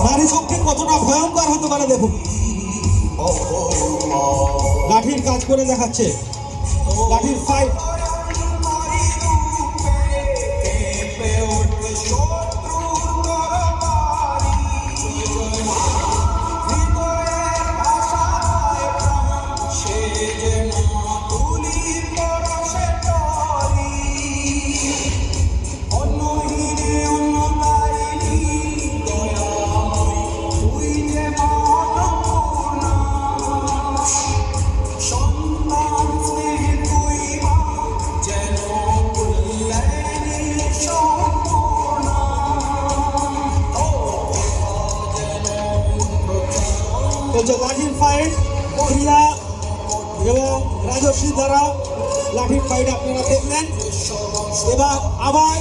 নারী শক্তি কতটা ভয়ঙ্কর হতে পারে দেখুন। লাঠির কাজ করে দেখাচ্ছে, লাঠির ফাইট। লাঠির ফাইট ক্রিয়া এবং রাজস্বী দ্বারা লাঠির ফাইট আপনারা দেখলেন। এবার আবার